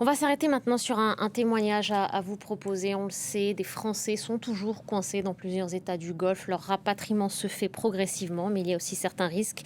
On va s'arrêter maintenant sur un témoignage à vous proposer. On le sait, des Français sont toujours coincés dans plusieurs États du Golfe. Leur rapatriement se fait progressivement, mais il y a aussi certains risques.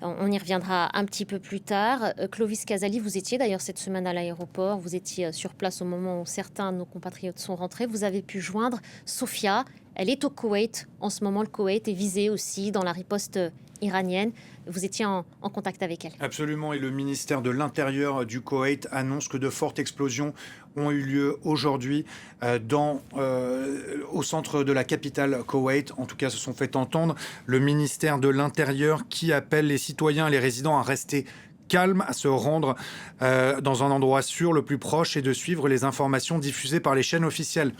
On y reviendra un petit peu plus tard. Clovis Casali, vous étiez d'ailleurs cette semaine à l'aéroport. Vous étiez sur place au moment où certains de nos compatriotes sont rentrés. Vous avez pu joindre Sophia. Elle est au Koweït. En ce moment, le Koweït est visé aussi dans la riposte iranienne. Vous étiez en contact avec elle. Absolument, et le ministère de l'Intérieur du Koweït annonce que de fortes explosions ont eu lieu aujourd'hui au centre de la capitale Koweït. En tout cas, se sont fait entendre. Le ministère de l'Intérieur qui appelle les citoyens et les résidents à rester calmes, à se rendre dans un endroit sûr le plus proche et de suivre les informations diffusées par les chaînes officielles.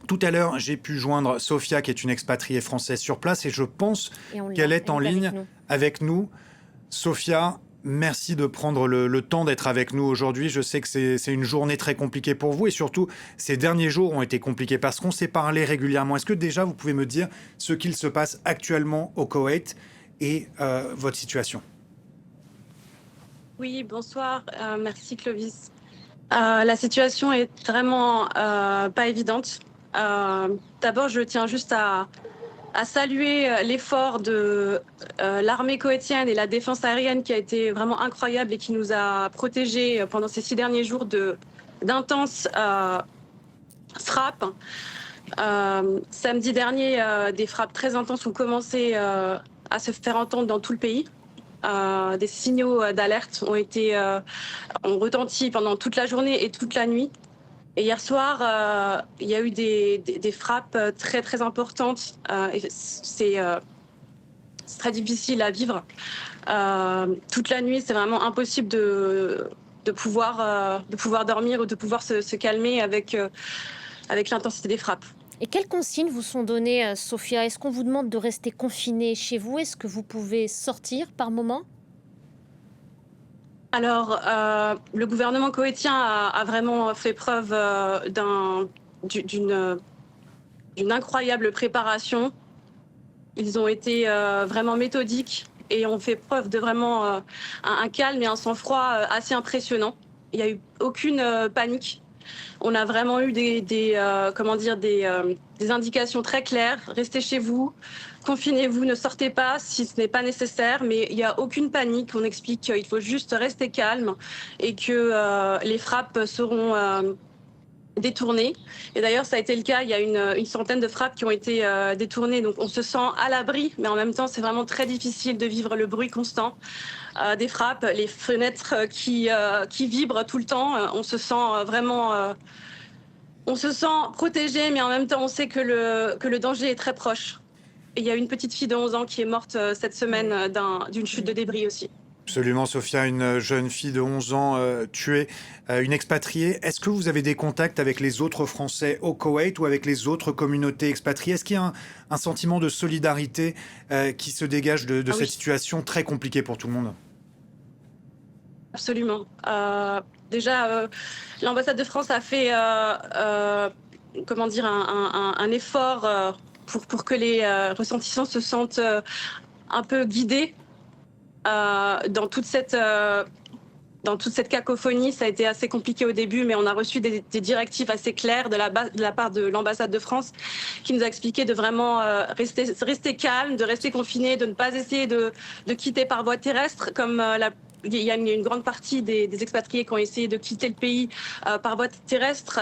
Tout à l'heure, j'ai pu joindre Sophia, qui est une expatriée française sur place, et je pense qu'elle est en ligne avec nous. Sophia, merci de prendre le temps d'être avec nous aujourd'hui. Je sais que c'est une journée très compliquée pour vous et surtout, ces derniers jours ont été compliqués parce qu'on s'est parlé régulièrement. Est-ce que déjà, vous pouvez me dire ce qu'il se passe actuellement au Koweït et votre situation? Oui, bonsoir. Merci Clovis. La situation est vraiment pas évidente. D'abord, je tiens juste à saluer l'effort de l'armée koweïtienne et la défense aérienne qui a été vraiment incroyable et qui nous a protégés pendant ces 6 derniers jours d'intenses frappes. Samedi dernier, des frappes très intenses ont commencé à se faire entendre dans tout le pays. Des signaux d'alerte ont retenti pendant toute la journée et toute la nuit. Et hier soir, il y a eu des frappes très très importantes. C'est très difficile à vivre. Toute la nuit, c'est vraiment impossible de pouvoir dormir ou de pouvoir se calmer avec l'intensité des frappes. Et quelles consignes vous sont données, Sophia? Est-ce qu'on vous demande de rester confiné chez vous? Est-ce que vous pouvez sortir par moment? Alors, le gouvernement koweïtien a vraiment fait preuve d'une incroyable préparation. Ils ont été vraiment méthodiques et ont fait preuve de vraiment un calme et un sang-froid assez impressionnant. Il n'y a eu aucune panique. On a vraiment eu des indications très claires. Restez chez vous, confinez-vous, ne sortez pas si ce n'est pas nécessaire. Mais il n'y a aucune panique. On explique qu'il faut juste rester calme et que les frappes seront détournées. Et d'ailleurs, ça a été le cas. Il y a une centaine de frappes qui ont été détournées. Donc on se sent à l'abri, mais en même temps, c'est vraiment très difficile de vivre le bruit constant des frappes, les fenêtres qui vibrent tout le temps. On se sent vraiment... on se sent protégé, mais en même temps, on sait que le danger est très proche. Et il y a une petite fille de 11 ans qui est morte cette semaine d'une chute de débris aussi. Absolument, Sophia, une jeune fille de 11 ans tuée, une expatriée. Est-ce que vous avez des contacts avec les autres Français au Koweït ou avec les autres communautés expatriées? Est-ce qu'il y a un sentiment de solidarité qui se dégage de cette situation très compliquée pour tout le monde? Absolument. Déjà, l'ambassade de France a fait un effort pour que les ressentissants se sentent un peu guidés dans toute cette cacophonie. Ça a été assez compliqué au début, mais on a reçu des directives assez claires de la part de l'ambassade de France qui nous a expliqué de vraiment rester calme, de rester confiné, de ne pas essayer de quitter par voie terrestre comme il y a une grande partie des expatriés qui ont essayé de quitter le pays par voie terrestre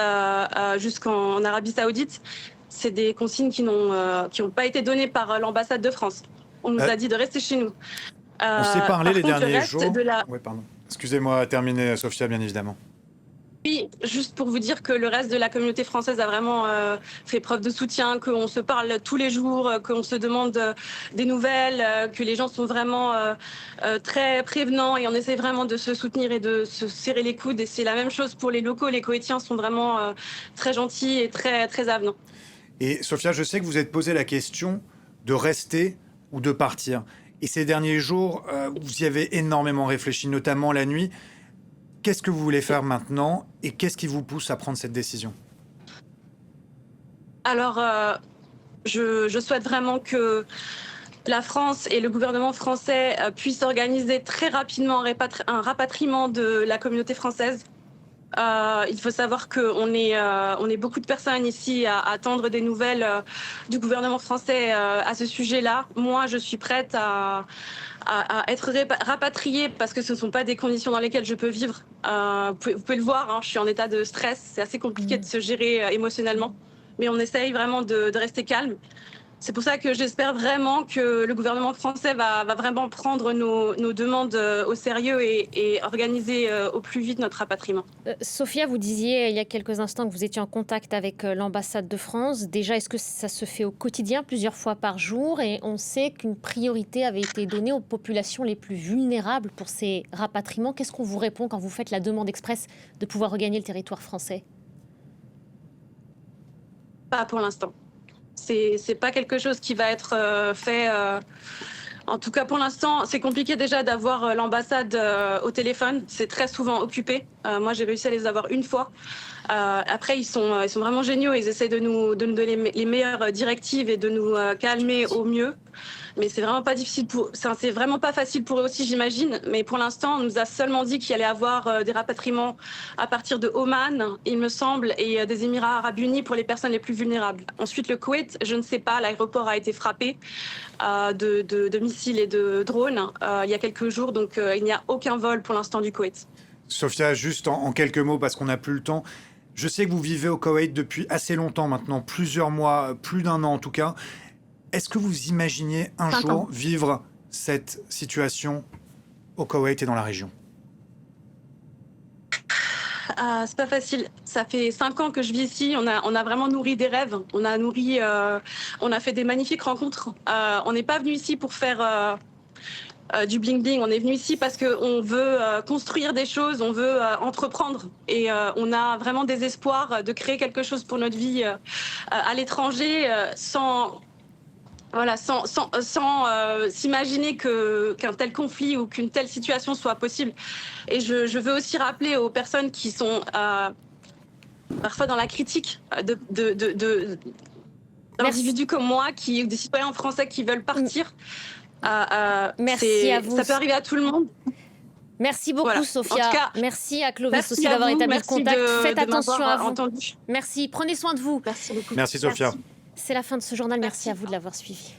jusqu'en Arabie Saoudite. C'est des consignes qui n'ont pas été données par l'ambassade de France. On nous a dit de rester chez nous. On s'est parlé les derniers jours. La... Oui, pardon. Excusez-moi, terminer, Sophia, bien évidemment. Oui, juste pour vous dire que le reste de la communauté française a vraiment fait preuve de soutien, qu'on se parle tous les jours, qu'on se demande des nouvelles, que les gens sont vraiment très prévenants et on essaie vraiment de se soutenir et de se serrer les coudes. Et c'est la même chose pour les locaux. Les Koweïtiens sont vraiment très gentils et très, très avenants. Et Sophia, je sais que vous êtes posé la question de rester ou de partir. Et ces derniers jours, vous y avez énormément réfléchi, notamment la nuit. Qu'est-ce que vous voulez faire maintenant et qu'est-ce qui vous pousse à prendre cette décision? Alors, je souhaite vraiment que la France et le gouvernement français puissent organiser très rapidement un rapatriement de la communauté française. Il faut savoir qu'on est beaucoup de personnes ici à attendre des nouvelles du gouvernement français à ce sujet-là. Moi, je suis prête à être rapatriée parce que ce ne sont pas des conditions dans lesquelles je peux vivre. Vous pouvez le voir, hein, je suis en état de stress. C'est assez compliqué de se gérer émotionnellement. Mais on essaye vraiment de rester calme. C'est pour ça que j'espère vraiment que le gouvernement français va vraiment prendre nos demandes au sérieux et organiser au plus vite notre rapatriement. Sophia, vous disiez il y a quelques instants que vous étiez en contact avec l'ambassade de France. Déjà, est-ce que ça se fait au quotidien, plusieurs fois par jour? Et on sait qu'une priorité avait été donnée aux populations les plus vulnérables pour ces rapatriements. Qu'est-ce qu'on vous répond quand vous faites la demande express de pouvoir regagner le territoire français? Pas pour l'instant. C'est pas quelque chose qui va être fait. En tout cas, pour l'instant, c'est compliqué déjà d'avoir l'ambassade au téléphone. C'est très souvent occupé. Moi, j'ai réussi à les avoir une fois. Après, ils sont vraiment géniaux. Ils essaient de nous donner les meilleures directives et de nous calmer au mieux. Mais c'est vraiment pas difficile c'est vraiment pas facile pour eux aussi, j'imagine. Mais pour l'instant, on nous a seulement dit qu'il allait y avoir des rapatriements à partir de Oman, il me semble, et des Émirats arabes unis pour les personnes les plus vulnérables. Ensuite, le Koweït, je ne sais pas, l'aéroport a été frappé de missiles et de drones il y a quelques jours, donc il n'y a aucun vol pour l'instant du Koweït. Sophia, juste en quelques mots, parce qu'on n'a plus le temps. Je sais que vous vivez au Koweït depuis assez longtemps maintenant, plusieurs mois, plus d'1 an en tout cas. Est-ce que vous imaginiez un 5 jour ans. vivre cette situation au Koweït et dans la région? C'est pas facile. Ça fait 5 ans que je vis ici. On a vraiment nourri des rêves. On a fait des magnifiques rencontres. On n'est pas venu ici pour faire du bling bling. On est venu ici parce qu'on veut construire des choses, on veut entreprendre. Et on a vraiment des espoirs de créer quelque chose pour notre vie à l'étranger sans s'imaginer qu'un tel conflit ou qu'une telle situation soit possible. Et je veux aussi rappeler aux personnes qui sont parfois dans la critique d'individus comme moi, des citoyens français qui veulent partir. Merci à vous. Ça peut arriver à tout le monde. Merci beaucoup, Voilà. Sophia. En tout cas, merci à Clovis merci aussi à d'avoir vous, établi le merci contact. Faites de attention m'avoir à vous. entendu. Merci, prenez soin de vous. Merci beaucoup. Merci Sophia. Merci. C'est la fin de ce journal. Merci Merci. à vous de l'avoir suivi.